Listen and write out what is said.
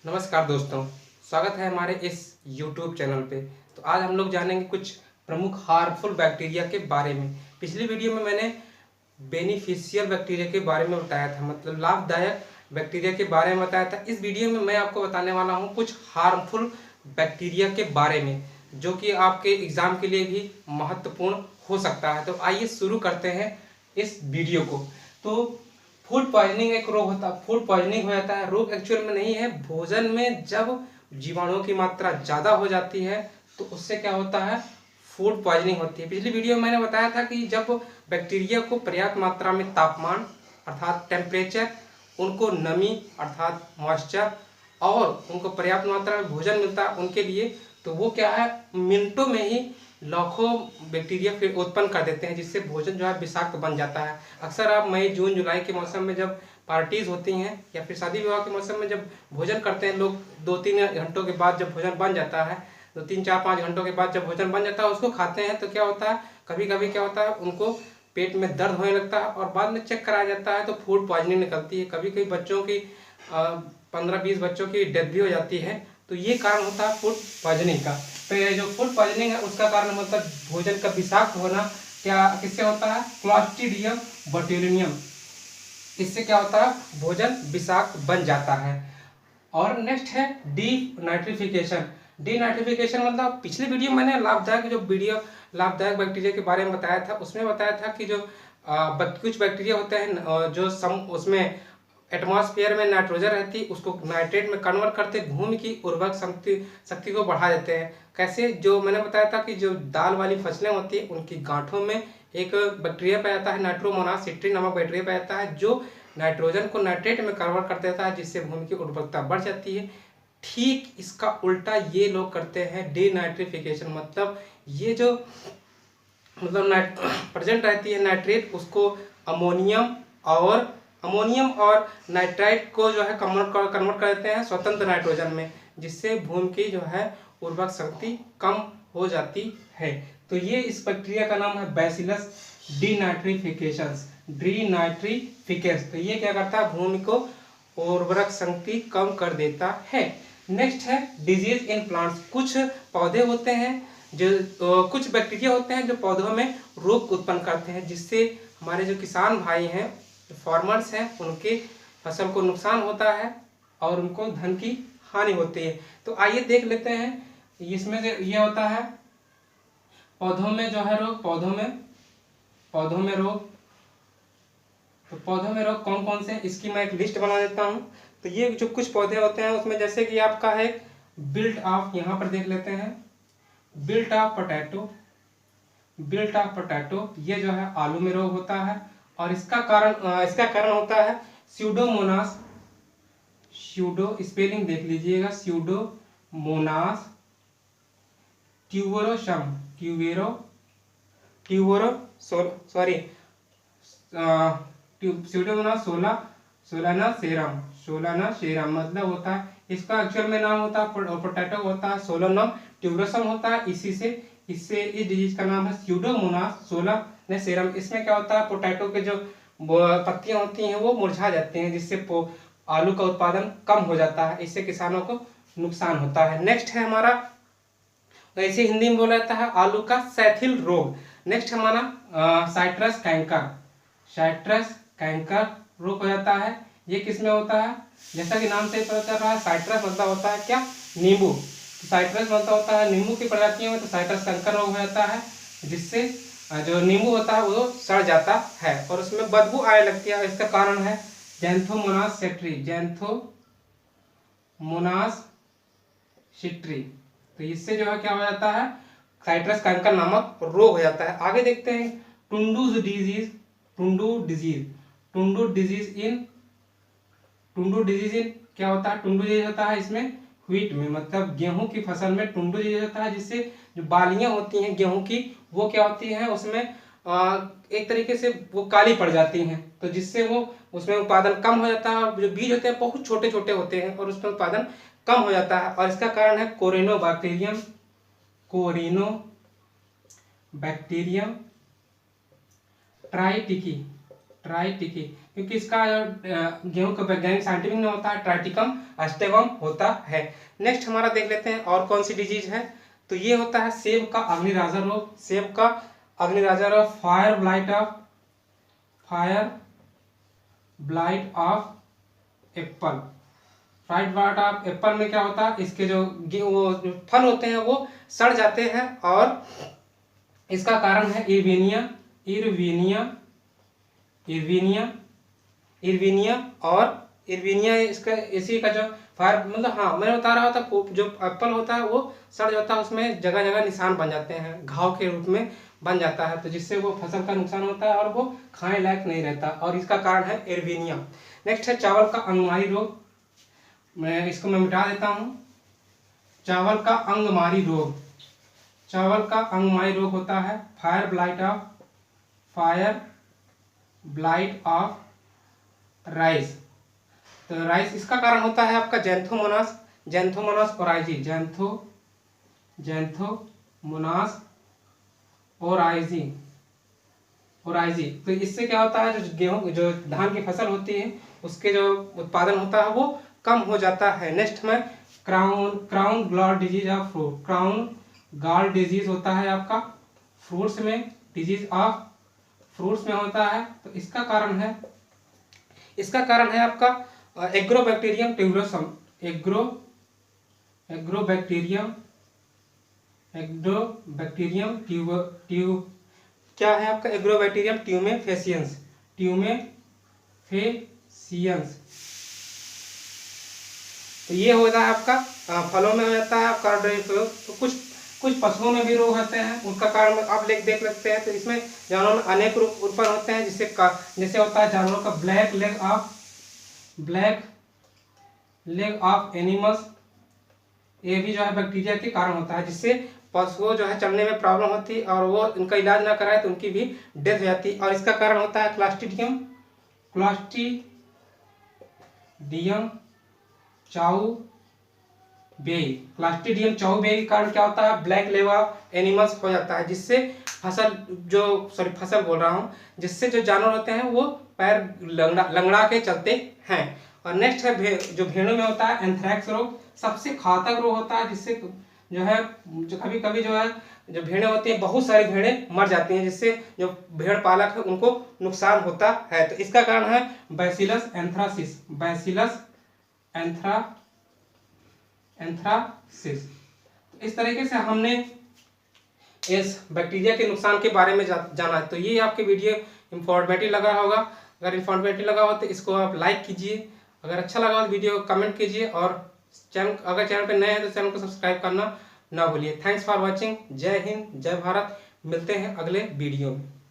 नमस्कार दोस्तों, स्वागत है हमारे इस YouTube चैनल पे। तो आज हम लोग जानेंगे कुछ प्रमुख हार्मफुल बैक्टीरिया के बारे में। पिछली वीडियो में मैंने बेनिफिशियल बैक्टीरिया के बारे में बताया था, मतलब लाभदायक बैक्टीरिया के बारे में बताया था। इस वीडियो में मैं आपको बताने वाला हूँ कुछ हार्मफुल बैक्टीरिया के बारे में, जो कि आपके एग्ज़ाम के लिए भी महत्वपूर्ण हो सकता है। तो आइए शुरू करते हैं इस वीडियो को। तो फूड पॉइजनिंग एक रोग होता है, फूड पॉइजनिंग हो जाता है। रोग एक्चुअल में नहीं है, भोजन में जब जीवाणुओं की मात्रा ज़्यादा हो जाती है तो उससे क्या होता है, फूड पॉइजनिंग होती है। पिछली वीडियो में मैंने बताया था कि जब बैक्टीरिया को पर्याप्त मात्रा में तापमान अर्थात टेम्परेचर, उनको नमी अर्थात मॉइस्चर और उनको पर्याप्त मात्रा में भोजन मिलता है उनके लिए, तो वो क्या है, मिनटों में ही लाखों बैक्टीरिया फिर उत्पन्न कर देते हैं, जिससे भोजन जो है विषाक्त बन जाता है। अक्सर आप मई जून जुलाई के मौसम में जब पार्टीज होती हैं या फिर शादी विवाह के मौसम में जब भोजन करते हैं लोग, 2-3 घंटों के बाद जब भोजन बन जाता है, 2-3-4-5 घंटों के बाद जब भोजन बन जाता है उसको खाते हैं, तो क्या होता है, कभी कभी क्या होता है, उनको पेट में दर्द होने लगता है और बाद में चेक कराया जाता है तो फूड पॉइजनिंग निकलती है। कभी कभी बच्चों की 15-20 बच्चों की डेथ भी हो जाती है। तो ये कारण होता है फूड पॉइजनिंग का। तो ये जो फूड पॉइजनिंग है उसका कारण मतलब भोजन का विषाक्त होना क्या किससे होता है, क्लॉस्ट्रीडियम बोट्यूलिनियम। इससे क्या होता है, भोजन विषाक्त बन जाता है। और नेक्स्ट है डीनाइट्रिफिकेशन। डीनाइट्रिफिकेशन मतलब पिछली वीडियो मैंने लाभदायक बैक्टीरिया के बारे में बताया था। उसमें बताया था कि जो कुछ बैक्टीरिया होते हैं जो उसमें एटमॉस्फेयर में नाइट्रोजन रहती है उसको नाइट्रेट में कन्वर्ट करते घूम की उर्वरक शक्ति को बढ़ा देते हैं। कैसे, जो मैंने बताया था कि जो दाल वाली फसलें होती है उनकी गांठों में एक बैक्टीरिया पाया जाता है, नाइट्रोमोनास सिट्री नामक बैक्टीरिया पाया जाता है, जो नाइट्रोजन को नाइट्रेट में कन्वर्ट कर देता है, जिससे भूमि की उर्वरकता बढ़ जाती है। ठीक इसका उल्टा ये लोग करते हैं डीनाइट्रिफिकेशन, मतलब ये जो मतलब प्रेजेंट रहती है नाइट्रेट, उसको अमोनियम और नाइट्राइट को जो है कन्वर्ट कर देते हैं स्वतंत्र नाइट्रोजन में, जिससे भूमि की जो है उर्वरक शक्ति कम हो जाती है। तो ये इस बैक्टीरिया का नाम है बैसिलस डीनाइट्रिफिकेशंस, डीनाइट्रिफिकेंस। तो ये क्या करता है, भूमि को उर्वरक शक्ति कम कर देता है। नेक्स्ट है डिजीज इन प्लांट्स। कुछ पौधे होते हैं जो कुछ बैक्टीरिया होते हैं जो पौधों में रोग उत्पन्न करते हैं, जिससे हमारे जो किसान भाई हैं, जो फार्मर्स हैं, उनके फसल को नुकसान होता है और उनको धन की हानि होती है। तो आइए देख लेते हैं इसमें से ये होता है पौधों में जो है रोग, पौधों में रोग। तो पौधों में रोग कौन कौन से हैं इसकी मैं एक लिस्ट बना देता हूँ। तो ये जो कुछ पौधे होते हैं उसमें जैसे कि आपका है बिल्ट ऑफ, यहाँ पर देख लेते हैं बिल्ट ऑफ पोटैटो, ये जो है आलू में रोग होता है और इसका कारण होता है स्यूडोमोनास, स्पेलिंग देख लीजिएगा, स्यूडोमोनास स्यूडोमोनास सोलानासेरम मतलब होता है, इसका एक्चुअल में नाम होता है पोटैटो होता है, सोलोनम ट्यूबरसम होता है, इस डिजीज का नाम है स्यूडोमोनास सोलानासेरम। इसमें क्या होता है, पोटैटो के जो पत्तियां होती हैं वो मुरझा जाती हैं, जिससे आलू का उत्पादन कम हो जाता है, इससे किसानों को नुकसान होता है। नेक्स्ट है हमारा, ऐसे हिंदी में बोला जाता है आलू का सैथिल रोग। नेक्स्ट हमारा साइट्रस कैंकर रोग हो जाता है। ये किस में होता है, जैसा कि नाम से पता चल रहा है, साइट्रस मतलब होता है क्या, नींबू। तो साइट्रस मतलब होता है नींबू की प्रजातियों में, तो साइट्रस कैंकर रोग हो जाता है, जिससे जो नींबू होता है वो सड़ जाता है और उसमें बदबू आने लगती है। इसका कारण है जैंथोमोनास सिट्री। तो इससे जो है क्या हो जाता है, साइट्रस कैंकर नामक रोग हो जाता है। आगे देखते हैं टुंडू डिजीज इन क्या होता है, टुंडू डिजीज होता है इसमें व्हीट में, मतलब गेहूं की फसल में टुंडू डिजीज होता है, जिससे जो बालियां होती हैं गेहूं की वो क्या होती हैं, उसमें एक तरीके से वो काली पड़ जाती हैं, तो जिससे वो उसमें उत्पादन कम हो जाता है। जो बीज होते हैं बहुत छोटे छोटे होते हैं और उसमें उत्पादन कम हो जाता है, और इसका कारण है कोरिनोबैक्टीरियम ट्राइटिकी। क्योंकि इसका गेहूं का वैज्ञानिक साइंटिफिक नाम होता है ट्राइटिकम एस्टेगम होता है। नेक्स्ट हमारा देख लेते हैं और कौन सी डिजीज है। तो ये होता है सेब का अग्निराजा रोग। सेब का अग्निराजा रोग fire blight of Apple. Fire blight of Apple में क्या होता है, इसके जो फल होते हैं वो सड़ जाते हैं और इसका कारण है इर्विनिया इसका इसी का जो फायर मतलब हाँ मैंने बता रहा था जो एप्पल होता है वो सड़ जाता है, उसमें जगह जगह निशान बन जाते हैं, घाव के रूप में बन जाता है, तो जिससे वो फसल का नुकसान होता है और वो खाने लायक नहीं रहता और इसका कारण है इर्विनिया। नेक्स्ट है चावल का अंगमारी रोग। मैं मिटा देता हूँ। चावल का अंगमारी रोग होता है फायर ब्लाइट ऑफ राइस। तो राइस इसका कारण होता है आपका जैंथोमोनास ओराइजी। तो इससे क्या होता है, जो गेहूं जो धान की फसल होती है उसके जो उत्पादन होता है वो कम हो जाता है। नेक्स्ट में crown gall disease of fruit. Crown gall disease होता है आपका फ्रूट्स में, डिजीज ऑफ फ्रूट्स में होता है। तो इसका कारण है आपका एग्रोबैक्टीरियम ट्यूबरोसम। एग्रोबैक्टीरियम क्या है आपका एग्रोबैक्टीरियम ट्यूमेफेसियंस। तो ये होता है आपका फलों में हो जाता है आपका। तो कुछ पशुओं में भी रोग होते हैं, उनका कारण आप देख सकते हैं। तो इसमें जानवरों में अनेक रोग उत्पन्न होते हैं, जैसे होता है जानवरों का ब्लैक लेग ऑफ एनिमल्स। ये भी जो है बैक्टीरिया के कारण होता है, जिससे पशुओं जो है चलने में प्रॉब्लम होती है और वो इनका इलाज ना कराए तो उनकी भी डेथ हो जाती है। और इसका कारण होता है क्लास्ट्रीडियम चाउबेई के कारण क्या होता है, ब्लैक लेग ऑफ एनिमल्स हो जाता है, जिससे जिससे जो जानवर होते हैं वो पैर लंगड़ा के चलते हैं। और नेक्स्ट है जो भेड़ों में होता है एंथ्रेक्स रोग। सबसे घातक रोग होता है, जिससे जो कभी कभी जो है जो भेड़ें होती हैं, बहुत सारी भेड़ें मर जाती हैं, जिससे जो भेड़ पालक है उनको नुकसान होता है। तो इसका कारण है बैसिलस एंथ्रासिस। इस तरीके से हमने इस बैक्टीरिया के नुकसान के बारे में जाना है। तो ये आपके वीडियो इंफॉर्मेटिव लगा होगा। अगर इंफॉर्मेटिव लगा हो तो इसको आप लाइक कीजिए, अगर अच्छा लगा हो तो वीडियो को कमेंट कीजिए, और अगर चैनल पे नए हैं तो चैनल को सब्सक्राइब करना ना भूलिए। Thanks for watching. जय हिंद, जय भारत। मिलते हैं अगले वीडियो में।